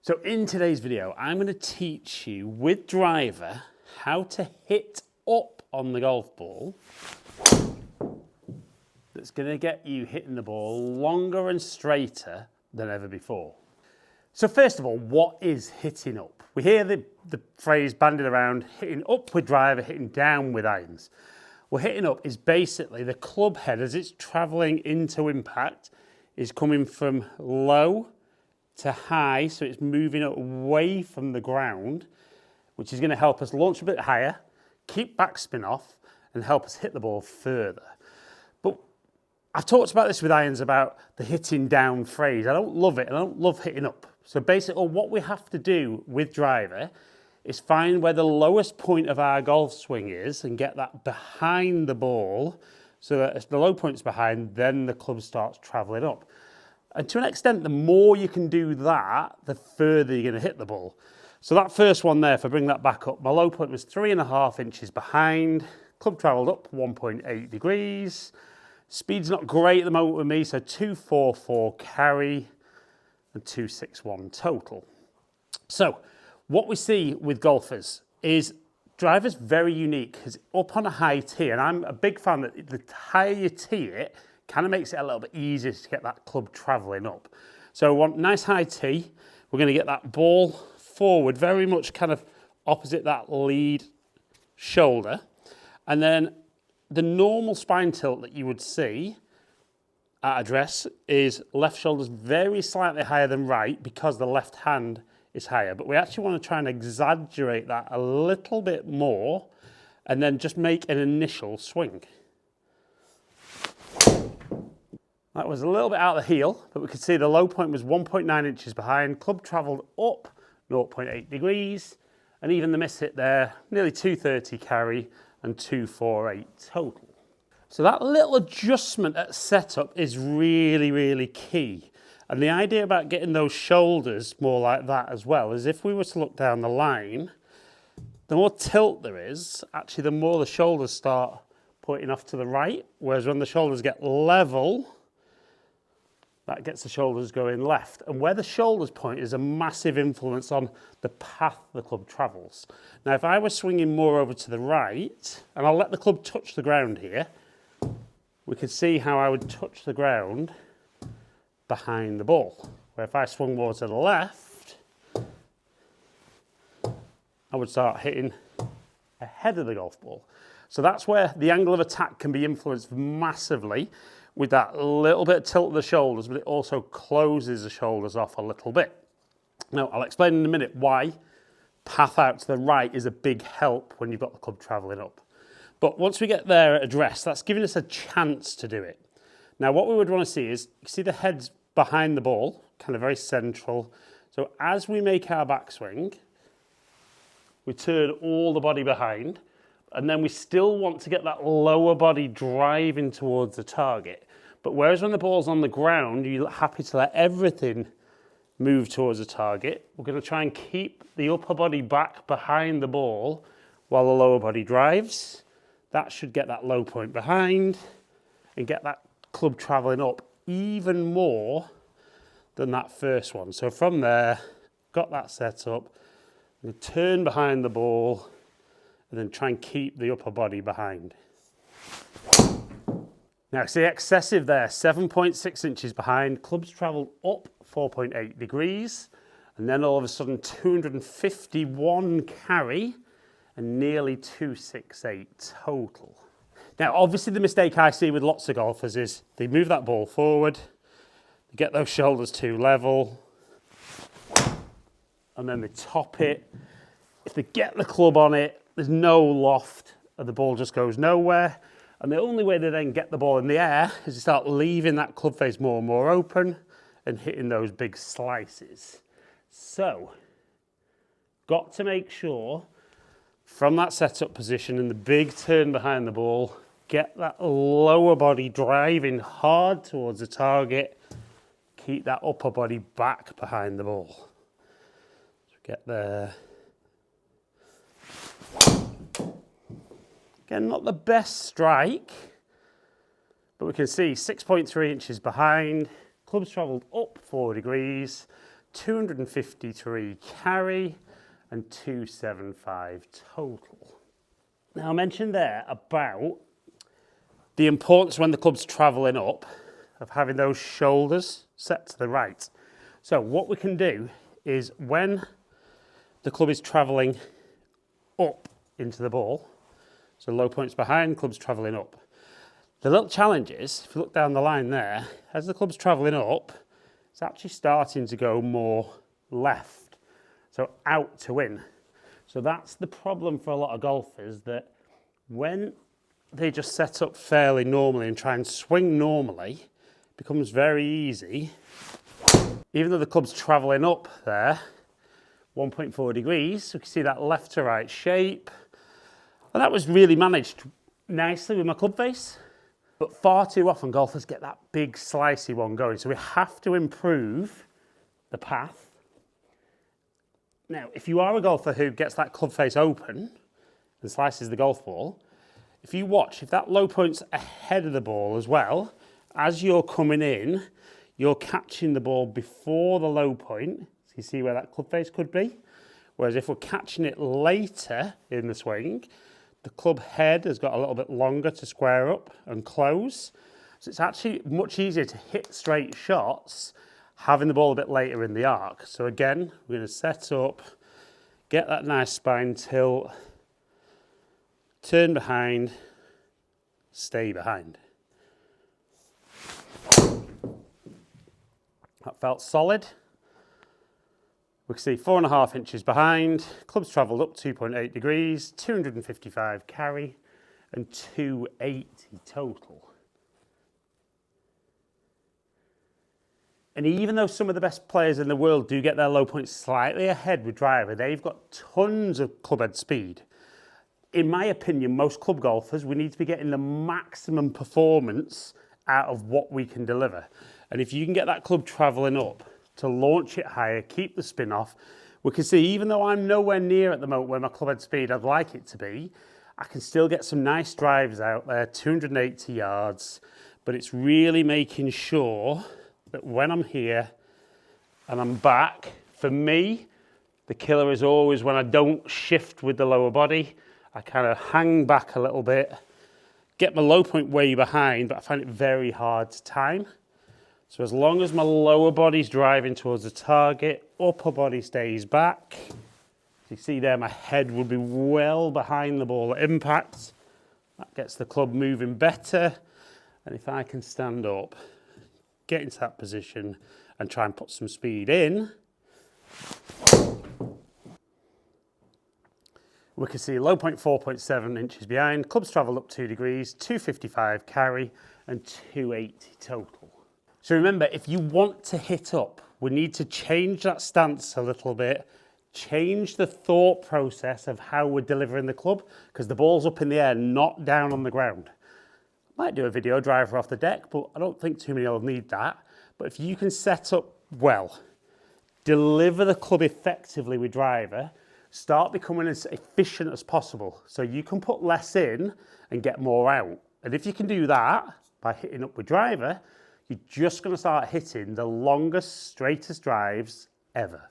So in today's video, I'm going to teach you with driver how to hit up on the golf ball. That's going to get you hitting the ball longer and straighter than ever before. So first of all, what is hitting up? We hear the phrase bandied around, hitting up with driver, hitting down with irons. Well, hitting up is basically the club head as it's travelling into impact is coming from low to high, so it's moving away from the ground, which is going to help us launch a bit higher, keep backspin off, and help us hit the ball further. But I've talked about this with irons about the hitting down phrase. I don't love it, and I don't love hitting up. So basically what we have to do with driver is find where the lowest point of our golf swing is and get that behind the ball so that as the low point's behind, then the club starts travelling up. And to an extent, the more you can do that, the further you're going to hit the ball. So that first one there, if I bring that back up, my low point was 3.5 inches behind. Club travelled up 1.8 degrees. Speed's not great at the moment with me, so 244 carry and 261 total. So what we see with golfers is driver's very unique. It's up on a high tee, and I'm a big fan that the higher you tee it, kind of makes it a little bit easier to get that club travelling up. So we want nice high tee. We're going to get that ball forward, very much kind of opposite that lead shoulder. And then the normal spine tilt that you would see at address is left shoulder's very slightly higher than right because the left hand is higher. But we actually want to try and exaggerate that a little bit more and then just make an initial swing. That was a little bit out of the heel, but we could see the low point was 1.9 inches behind. Club travelled up 0.8 degrees, and even the miss hit there, nearly 230 carry and 248 total. So that little adjustment at setup is really, really key. And the idea about getting those shoulders more like that as well is if we were to look down the line, the more tilt there is, actually the more the shoulders start pointing off to the right, whereas when the shoulders get level, that gets the shoulders going left. And where the shoulders point is a massive influence on the path the club travels. Now, if I was swinging more over to the right, and I'll let the club touch the ground here, we could see how I would touch the ground behind the ball. Where if I swung more to the left, I would start hitting ahead of the golf ball. So that's where the angle of attack can be influenced massively with that little bit of tilt of the shoulders, but it also closes the shoulders off a little bit. Now, I'll explain in a minute why path out to the right is a big help when you've got the club travelling up. But once we get there at address, that's giving us a chance to do it. Now, what we would want to see is, you see the head's behind the ball, kind of very central. So as we make our backswing, we turn all the body behind, and then we still want to get that lower body driving towards the target. But whereas when the ball's on the ground, you're happy to let everything move towards the target. We're going to try and keep the upper body back behind the ball while the lower body drives. That should get that low point behind and get that club travelling up even more than that first one. So from there, got that set up, and turn behind the ball, and then try and keep the upper body behind. Now see excessive there, 7.6 inches behind, clubs travelled up 4.8 degrees, and then all of a sudden 251 carry and nearly 268 total. Now obviously the mistake I see with lots of golfers is they move that ball forward, they get those shoulders too level, and then they top it. If they get the club on it, there's no loft and the ball just goes nowhere. And the only way to then get the ball in the air is to start leaving that club face more and more open and hitting those big slices. So, got to make sure from that setup position and the big turn behind the ball, get that lower body driving hard towards the target, keep that upper body back behind the ball. So get there. Again, not the best strike, but we can see 6.3 inches behind. Club's travelled up 4 degrees, 253 carry and 275 total. Now I mentioned there about the importance when the club's travelling up of having those shoulders set to the right. So what we can do is when the club is travelling up into the ball, so low points behind, club's travelling up. The little challenge is, if you look down the line there, as the club's travelling up, it's actually starting to go more left, so out to in. So that's the problem for a lot of golfers, that when they just set up fairly normally and try and swing normally, it becomes very easy. Even though the club's travelling up there, 1.4 degrees, we can see that left to right shape. And that was really managed nicely with my club face. But far too often golfers get that big slicey one going. So we have to improve the path. Now, if you are a golfer who gets that club face open and slices the golf ball, if you watch, if that low point's ahead of the ball as well, as you're coming in, you're catching the ball before the low point. So you see where that club face could be. Whereas if we're catching it later in the swing, the club head has got a little bit longer to square up and close. So it's actually much easier to hit straight shots having the ball a bit later in the arc. So again, we're going to set up, get that nice spine tilt, turn behind, stay behind. That felt solid. We can see 4.5 inches behind, club's travelled up 2.8 degrees, 255 carry and 280 total. And even though some of the best players in the world do get their low points slightly ahead with driver, they've got tons of club head speed. In my opinion, most club golfers, we need to be getting the maximum performance out of what we can deliver. And if you can get that club travelling up to launch it higher, keep the spin off, we can see even though I'm nowhere near at the moment where my club head speed I'd like it to be, I can still get some nice drives out there, 280 yards, but it's really making sure that when I'm here and I'm back, for me, the killer is always when I don't shift with the lower body, I kind of hang back a little bit, get my low point way behind, but I find it very hard to time. So as long as my lower body's driving towards the target, upper body stays back. You see there, my head will be well behind the ball at impact. That gets the club moving better. And if I can stand up, get into that position and try and put some speed in, we can see low point 4.7 inches behind, clubs travel up 2 degrees, 255 carry and 280 total. So remember, if you want to hit up, we need to change that stance a little bit, change the thought process of how we're delivering the club, because the ball's up in the air, not down on the ground. Might do a video driver off the deck, but I don't think too many will need that. But if you can set up well, deliver the club effectively with driver, start becoming as efficient as possible. So you can put less in and get more out. And if you can do that by hitting up with driver, you're just going to start hitting the longest, straightest drives ever.